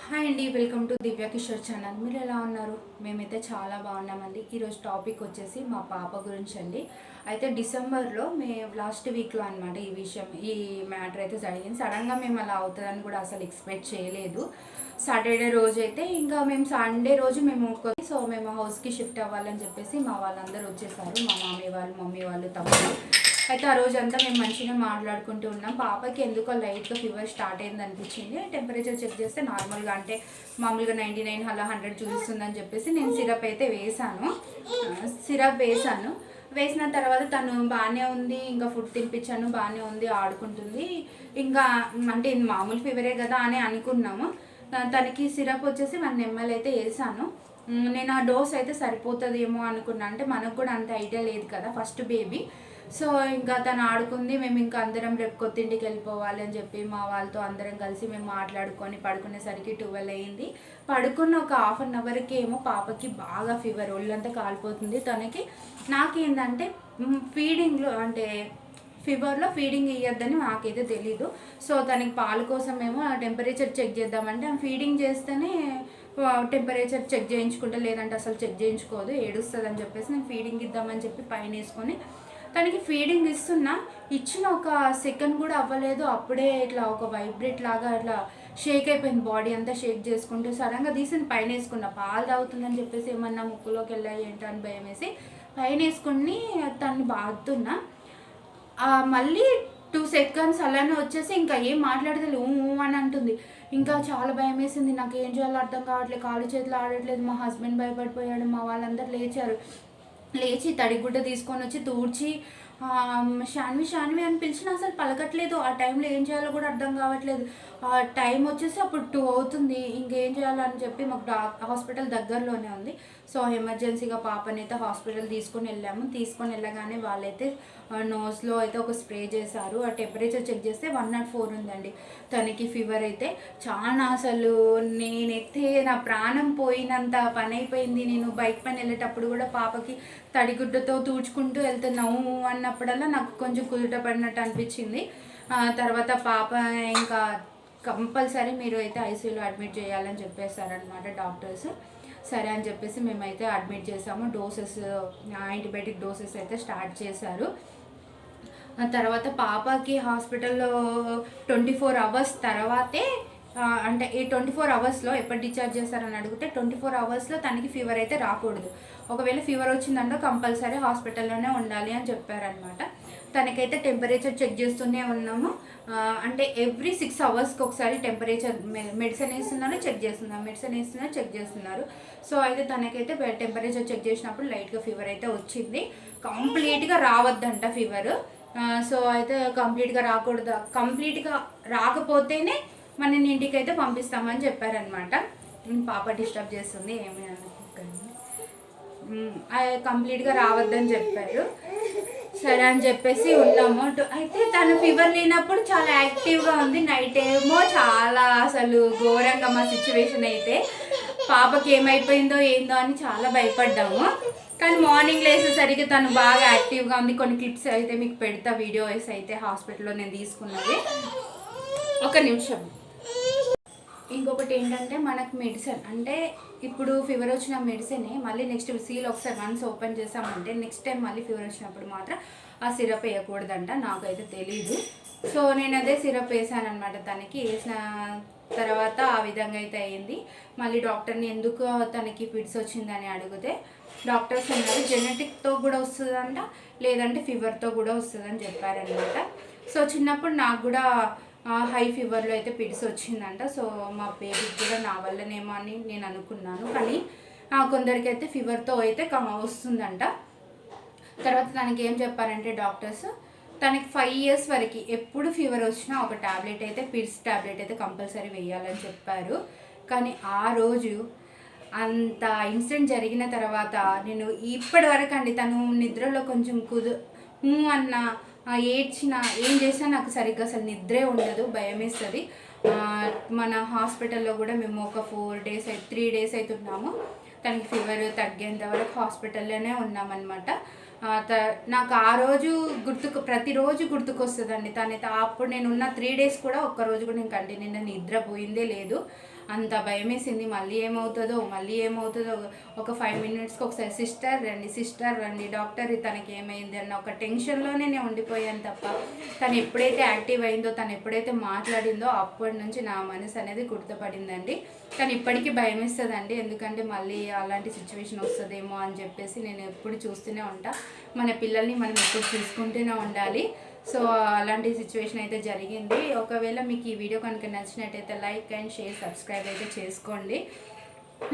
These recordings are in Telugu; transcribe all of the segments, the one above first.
హాయ్ అండి, welcome to Divya Kishore channel. మీరు ఎలా ఉన్నారు? మేమైతే చాలా బాగున్నామండి. ఈరోజు టాపిక్ వచ్చేసి మా పాప గురించి అండి. అయితే డిసెంబర్లో లాస్ట్ వీక్లో అనమాట ఈ మ్యాటర్ అయితే జరిగింది. సడన్గా మేము అలా అవుతుందని కూడా అసలు ఎక్స్పెక్ట్ చేయలేదు. సాటర్డే రోజు అయితే ఇంకా మేము సండే రోజు మేము హౌస్కి షిఫ్ట్ అవ్వాలని చెప్పేసి మా వాళ్ళందరూ వచ్చేసారు. మా మామయ్య వాళ్ళు, మమ్మీ వాళ్ళు, తమ్ముడు. అయితే ఆ రోజంతా మేము మంచిగా మాట్లాడుకుంటూ ఉన్నాం. పాపకి ఎందుకో లైట్గా ఫీవర్ స్టార్ట్ అయింది అనిపించింది. టెంపరేచర్ చెక్ చేస్తే నార్మల్గా, అంటే మామూలుగా 99 అలా 100 చూస్తుందని చెప్పేసి నేను సిరప్ అయితే వేసిన తర్వాత తను బాగానే ఉంది. ఇంకా ఫుడ్ తినిపించాను, బాగానే ఉంది, ఆడుకుంటుంది. ఇంకా అంటే మామూలు ఫీవరే కదా అని అనుకున్నాము. తనకి సిరప్ వచ్చేసి 1 ml అయితే వేసాను. నేను ఆ డోస్ అయితే సరిపోతుందేమో అనుకున్నా. అంటే మనకు కూడా అంత ఐడియా లేదు కదా, ఫస్ట్ బేబీ. సో ఇంకా తను ఆడుకుంది. మేము ఇంకా అందరం రేపు కొత్తింటికి వెళ్ళిపోవాలి అని చెప్పి మా వాళ్ళతో అందరం కలిసి మేము మాట్లాడుకొని పడుకునేసరికి 12 అయింది. పడుకున్న ఒక హాఫ్ అన్ అవర్కి ఏమో పాపకి బాగా ఫీవర్, ఒళ్ళంతా కాలిపోతుంది. తనకి నాకేంటంటే ఫీడింగ్లో అంటే ఫీవర్లో ఫీడింగ్ ఇవ్వద్దని నాకైతే తెలీదు. సో తనకి పాల కోసం ఏమో టెంపరేచర్ చెక్ చేద్దామంటే ఫీడింగ్ చేస్తేనే టెంపరేచర్ చెక్ చేయించుకుంటే, లేదంటే అసలు చెక్ చేయించుకోదు, ఏడుస్తుంది అని చెప్పేసి నేను ఫీడింగ్ ఇద్దామని చెప్పి పైన వేసుకొని తనకి ఫీడింగ్ ఇచ్చిన ఒక సెకండ్ కూడా అవ్వలేదు. అప్పుడే ఇట్లా ఒక వైబ్రేట్ లాగా ఇట్లా షేక్ అయిపోయింది, బాడీ అంతా షేక్ చేసుకుంటూ. సడన్గా తీసి పైన వేసుకున్నా. పాలు తాగుతుందని చెప్పేసి ఏమన్నా ముక్కులోకి వెళ్ళాయి ఏంటో అని భయం వేసి పైన వేసుకుని తను బాగుతున్నా. మళ్ళీ 2 seconds అలానే వచ్చేసి ఇంకా ఏం మాట్లాడలేదు, అని అంటుంది. ఇంకా చాలా భయం వేసింది. నాకు ఏం చేయాలో అర్థం కావట్లేదు, కాళ్ళు చేతులు ఆడట్లేదు. మా హస్బెండ్ భయపడిపోయాడు. మా వాళ్ళందరూ లేచి తడిగుడ్డ తీసుకొని వచ్చి తూడ్చి షాన్వి అని పిలిచిన అసలు పలకట్లేదు. ఆ టైంలో ఏం చేయాలో కూడా అర్థం కావట్లేదు. టైం వచ్చేసి అప్పుడు 2 అవుతుంది. ఇంకేం చేయాలని చెప్పి మాకు హాస్పిటల్ దగ్గరలోనే ఉంది. సో ఎమర్జెన్సీగా పాపనైతే హాస్పిటల్ తీసుకొని వెళ్ళగానే వాళ్ళైతే నోస్లో అయితే ఒక స్ప్రే చేశారు. ఆ టెంపరేచర్ చెక్ చేస్తే 104 ఉందండి. తనకి ఫీవర్ అయితే చాలా, అసలు నేనైతే నా ప్రాణం పోయినంత పని అయిపోయింది. నేను బైక్ పైన వెళ్ళేటప్పుడు కూడా పాపకి తడిగుడ్డతో తూడ్చుకుంటూ వెళ్తున్నాము అన్నప్పుడల్లా నాకు కొంచెం కుదుట పడినట్టు అనిపించింది. తర్వాత పాప ఇంకా కంపల్సరీ మీరు అయితే ఐసీయూలో అడ్మిట్ చేయాలని చెప్పేశారనమాట డాక్టర్స్. సరే అని చెప్పేసి మేమైతే అడ్మిట్ చేసాము. యాంటీబయాటిక్ డోసెస్ అయితే స్టార్ట్ చేశారు. తర్వాత పాపకి హాస్పిటల్లో 24 hours తర్వాతే, అంటే ఈ 24 hours ఎప్పుడు డిశ్చార్జ్ చేస్తారని అడిగితే 24 hours తనకి ఫీవర్ అయితే రాకూడదు. ఒకవేళ ఫీవర్ వచ్చిందంటే కంపల్సరీ హాస్పిటల్లోనే ఉండాలి అని చెప్పారనమాట. తనకైతే టెంపరేచర్ చెక్ చేస్తూనే ఉన్నాము. అంటే ఎవ్రీ 6 hours ఒకసారి టెంపరేచర్ మెడిసిన్ వేస్తున్నారు, చెక్ చేస్తున్నారు. సో అయితే తనకైతే టెంపరేచర్ చెక్ చేసినప్పుడు లైట్గా ఫీవర్ అయితే వచ్చింది. కంప్లీట్గా రావద్దంట ఫీవర్. సో అయితే కంప్లీట్గా రాకపోతేనే మన ఇంటికి అయితే పంపిస్తామని చెప్పారనమాట. పాప డిస్టర్బ్ చేస్తుంది, ఏమీ అనుకోకండి. కంప్లీట్గా రావద్దని చెప్పారు. సరే అని చెప్పేసి ఉన్నాము. అయితే తను ఫీవర్ లేనప్పుడు చాలా యాక్టివ్గా ఉంది. నైట్ ఏమో చాలా అసలు ఘోరంగా మా సిచ్యువేషన్ అయితే. పాపకి ఏమైపోయిందో ఏందో అని చాలా భయపడ్డాము. కానీ మార్నింగ్ లేసేసరికి తను బాగా యాక్టివ్గా ఉంది. కొన్ని క్లిప్స్ అయితే మీకు పెడతా, వీడియోస్ అయితే హాస్పిటల్లో నేను తీసుకున్నది. ఒక నిమిషం. ఇంకొకటి ఏంటంటే మనకు మెడిసిన్, అంటే ఇప్పుడు ఫీవర్ వచ్చిన మెడిసినే మళ్ళీ నెక్స్ట్ సీల్ ఒకసారి వన్స్ ఓపెన్ చేసామంటే నెక్స్ట్ టైం మళ్ళీ ఫీవర్ వచ్చినప్పుడు మాత్రం ఆ సిరప్ వేయకూడదంట. నాకైతే తెలీదు. సో నేను అదే సిరప్ వేసాను అనమాట. తనకి వేసిన తర్వాత ఆ విధంగా అయితే అయింది. మళ్ళీ డాక్టర్ని ఎందుకు తనకి ఫిట్స్ వచ్చిందని అడిగితే డాక్టర్స్ అన్నారు జెనెటిక్తో కూడా వస్తుందంట, లేదంటే ఫీవర్తో కూడా వస్తుందని చెప్పారనమాట. సో చిన్నప్పుడు నాకు కూడా హై ఫీవర్లో అయితే పిడిసి వచ్చిందంట. సో మా బేబీకి కూడా నా వల్లనేమో అని నేను అనుకున్నాను. కానీ కొందరికైతే ఫీవర్తో అయితే వస్తుందంట. తర్వాత తనకి ఏం చెప్పారంటే డాక్టర్స్, తనకి 5 years వరకు ఎప్పుడు ఫీవర్ వచ్చినా ఒక ట్యాబ్లెట్ అయితే పిడ్స్ ట్యాబ్లెట్ అయితే కంపల్సరీ వేయాలని చెప్పారు. కానీ ఆ రోజు అంత ఇన్సిడెంట్ జరిగిన తర్వాత నేను ఇప్పటి వరకు అండి, తను నిద్రలో కొంచెం అన్న ఏడ్చిన ఏం చేసినా నాకు సరిగ్గా అసలు నిద్రే ఉండదు, భయం వేస్తుంది. మన హాస్పిటల్లో కూడా మేము ఒక 3 days అవుతున్నాము. తనకి ఫీవర్ తగ్గేంత వరకు హాస్పిటల్లోనే ఉన్నామన్నమాట. నాకు ఆ రోజు ప్రతిరోజు గుర్తుకొస్తుందండి తనైతే. అప్పుడు నేను ఉన్న 3 days కూడా ఒక్కరోజు కూడా నేను కంటిన్యూగా నిద్రపోయిందే లేదు. అంత భయమేసింది. మళ్ళీ ఏమవుతుందో ఒక 5 minutesకి ఒకసారి సిస్టర్ రండి డాక్టర్ తనకి ఏమైంది అన్న ఒక టెన్షన్లోనే నేను ఉండిపోయాను తప్ప, తను ఎప్పుడైతే యాక్టివ్ అయిందో, తను ఎప్పుడైతే మాట్లాడిందో అప్పటి నుంచి నా మనసు అనేది గుర్తుపడిందండి. కానీ ఇప్పటికీ భయం వేస్తుందండి, ఎందుకంటే మళ్ళీ అలాంటి సిచ్యువేషన్ వస్తుందేమో అని చెప్పేసి నేను ఎప్పుడు చూస్తూనే ఉంటా. మన పిల్లల్ని మనం ఎప్పుడు చూసుకుంటూనే ఉండాలి. సో అలాంటి సిచ్యువేషన్ అయితే జరిగింది. ఒకవేళ మీకు ఈ వీడియో కనుక నచ్చినట్టయితే లైక్ అండ్ షేర్, సబ్స్క్రైబ్ అయితే చేసుకోండి.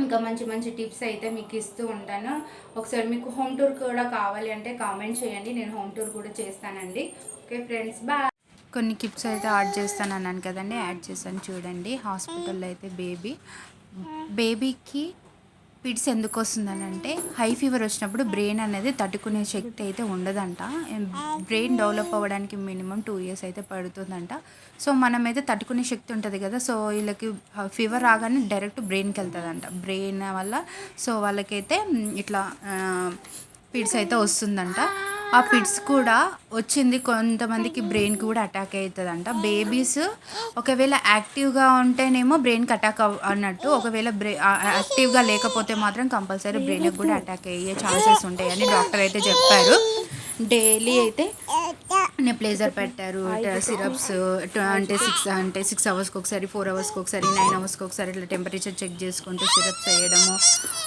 ఇంకా మంచి మంచి టిప్స్ అయితే మీకు ఇస్తూ ఉంటాను. ఒకసారి మీకు హోమ్ టూర్ కూడా కావాలి అంటే కామెంట్ చేయండి, నేను హోమ్ టూర్ కూడా చేస్తానండి. Okay friends, bye. కొన్ని టిప్స్ అయితే యాడ్ చేస్తాను అన్నాను కదండి, యాడ్ చేస్తాను చూడండి. హాస్పిటల్లో అయితే బేబీకి పిడ్స్ ఎందుకు వస్తుందని అంటే, హై ఫీవర్ వచ్చినప్పుడు బ్రెయిన్ అనేది తట్టుకునే శక్తి అయితే ఉండదంట. బ్రెయిన్ డెవలప్ అవ్వడానికి మినిమం 2 years అయితే పడుతుందంట. సో మనమైతే తట్టుకునే శక్తి ఉంటుంది కదా, సో వీళ్ళకి ఫీవర్ రాగానే డైరెక్ట్ బ్రెయిన్కి వెళ్తుందంట. బ్రెయిన్ వల్ల సో వాళ్ళకైతే ఇట్లా పిడ్స్ అయితే వస్తుందంట. ఆ పిడ్స్ కూడా వచ్చింది కొంతమందికి బ్రెయిన్కి కూడా అటాక్ అవుతుందంట. బేబీస్ ఒకవేళ యాక్టివ్గా ఉంటేనేమో బ్రెయిన్కి అటాక్ అన్నట్టు, ఒకవేళ యాక్టివ్గా లేకపోతే మాత్రం కంపల్సరీ బ్రెయిన్కి కూడా అటాక్ అయ్యే ఛాన్సెస్ ఉంటాయని డాక్టర్ అయితే చెప్పారు. డైలీ అయితే నెప్లైజర్ పెట్టారు, సిరప్స్ అంటే 6 hours-కి ఒకసారి, 4 hours-కి ఒకసారి, 9 hours-కి ఒకసారి ఇట్లా టెంపరేచర్ చెక్ చేసుకుంటూ సిరప్స్ వేయడము,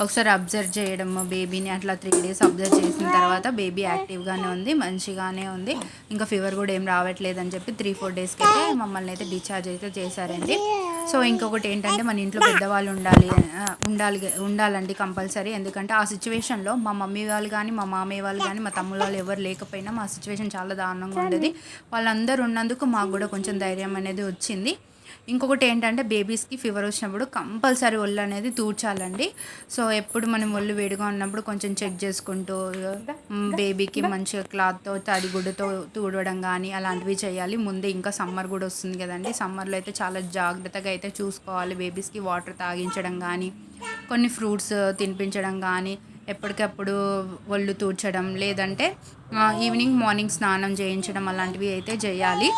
ఒకసారి అబ్జర్వ్ చేయడము బేబీని. అట్లా 3 days అబ్జర్వ్ చేసిన తర్వాత బేబీ యాక్టివ్గానే ఉంది, మంచిగానే ఉంది, ఇంకా ఫీవర్ కూడా ఏం రావట్లేదని చెప్పి 3-4 daysకి అయితే మమ్మల్ని అయితే డిశ్చార్జ్ అయితే చేశారండి. సో ఇంకొకటి ఏంటంటే, మన ఇంట్లో పెద్దవాళ్ళు ఉండాలండి కంపల్సరీ. ఎందుకంటే ఆ సిచ్యువేషన్లో మా మమ్మీ వాళ్ళు కానీ, మా మామయ్య వాళ్ళు కానీ, మా తమ్ముళ్ళు వాళ్ళు ఎవరు లేకపోయినా మా సిచ్యువేషన్ చాలా దారుణంగా ఉండేది. వాళ్ళందరూ ఉన్నందుకు మాకు కూడా కొంచెం ధైర్యం అనేది వచ్చింది. ఇంకొకటి ఏంటంటే, బేబీస్కి ఫీవర్ వచ్చినప్పుడు కంపల్సరీ ఒళ్ళు అనేది తూడ్చాలండి. సో ఎప్పుడు మనం ఒళ్ళు వేడిగా ఉన్నప్పుడు కొంచెం చెక్ చేసుకుంటూ బేబీకి మంచిగా క్లాత్తో, తడిగుడ్డతో తూడవడం కానీ అలాంటివి చేయాలి. ముందే ఇంకా సమ్మర్ కూడా వస్తుంది కదండి, సమ్మర్లో అయితే చాలా జాగ్రత్తగా అయితే చూసుకోవాలి. బేబీస్కి వాటర్ తాగించడం కానీ, కొన్ని ఫ్రూట్స్ తినిపించడం కానీ, ఎప్పటికప్పుడు ఒళ్ళు తూడ్చడం, లేదంటే ఈవినింగ్ మార్నింగ్ స్నానం చేయించడం అలాంటివి అయితే చేయాలి.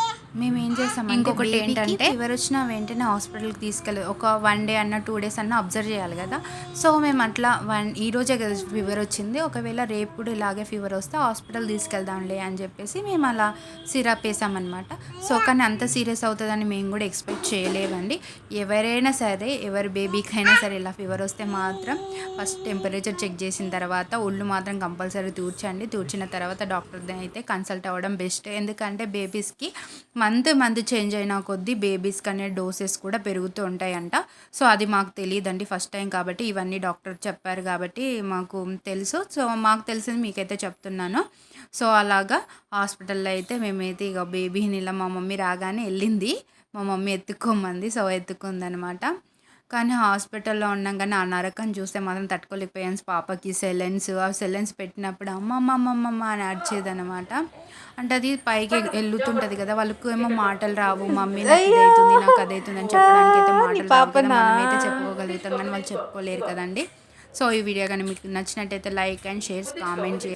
మేము ఏం చేస్తాం, ఇంకొకటి ఏంటంటే, ఫీవర్ వచ్చిన వెంటనే హాస్పిటల్కి తీసుకెళ్ళి ఒక 1 day అన్న 2 days అన్న అబ్జర్వ్ చేయాలి కదా. సో మేము అట్లా ఈరోజే కదా ఫీవర్ వచ్చింది, ఒకవేళ రేపు కూడా ఇలాగే ఫీవర్ వస్తే హాస్పిటల్ తీసుకెళ్దాంలే అని చెప్పేసి మేము అలా సిరప్ వేసామన్నమాట. సో కానీ అంత సీరియస్ అవుతుందని మేము కూడా ఎక్స్పెక్ట్ చేయలేదండి. ఎవరైనా సరే, ఎవరి బేబీకైనా సరే ఇలా ఫీవర్ వస్తే మాత్రం ఫస్ట్ టెంపరేచర్ చెక్ చేసిన తర్వాత ఒళ్ళు మాత్రం కంపల్సరీ తూడ్చండి. తూడ్చిన తర్వాత డాక్టర్ని అయితే కన్సల్ట్ అవ్వడం బెస్ట్. ఎందుకంటే బేబీస్కి మంత్ చేంజ్ అయినా కొద్దీ బేబీస్కి అనే డోసెస్ కూడా పెరుగుతూ ఉంటాయంట. సో అది మాకు తెలియదండి, ఫస్ట్ టైం కాబట్టి ఇవన్నీ డాక్టర్ చెప్పారు కాబట్టి మాకు తెలుసు. సో మాకు తెలిసింది మీకైతే చెప్తున్నాను. సో అలాగా హాస్పిటల్లో అయితే మేమైతే ఇక బేబీని ఇలా మా మమ్మీ రాగానే వెళ్ళింది, మా మమ్మీ ఎత్తుక్కోమంది. సో ఎత్తుకుందనమాట. కానీ హాస్పిటల్లో ఉన్నాం కానీ ఆ నరకం చూస్తే మాత్రం తట్టుకోలేకపోయాను. పాపకి సెలెన్స్ పెట్టినప్పుడు అమ్మమ్మ అని అరిచేదనమాట. అంటే అది పైకి వెళ్తుంటుంది కదా, వాళ్ళకు ఏమో మాటలు రావు. మమ్మీ నాకు ఇది అవుతుంది, నాకు అది అవుతుంది అని చెప్పడానికి అయితే మాటలు రావు కదా, మనమైతే చెప్పుకోగలుగుతాం కానీ వాళ్ళు చెప్పుకోలేరు కదండి. సో ఈ వీడియో కానీ మీకు నచ్చినట్టయితే లైక్ అండ్ షేర్, కామెంట్ చేయండి.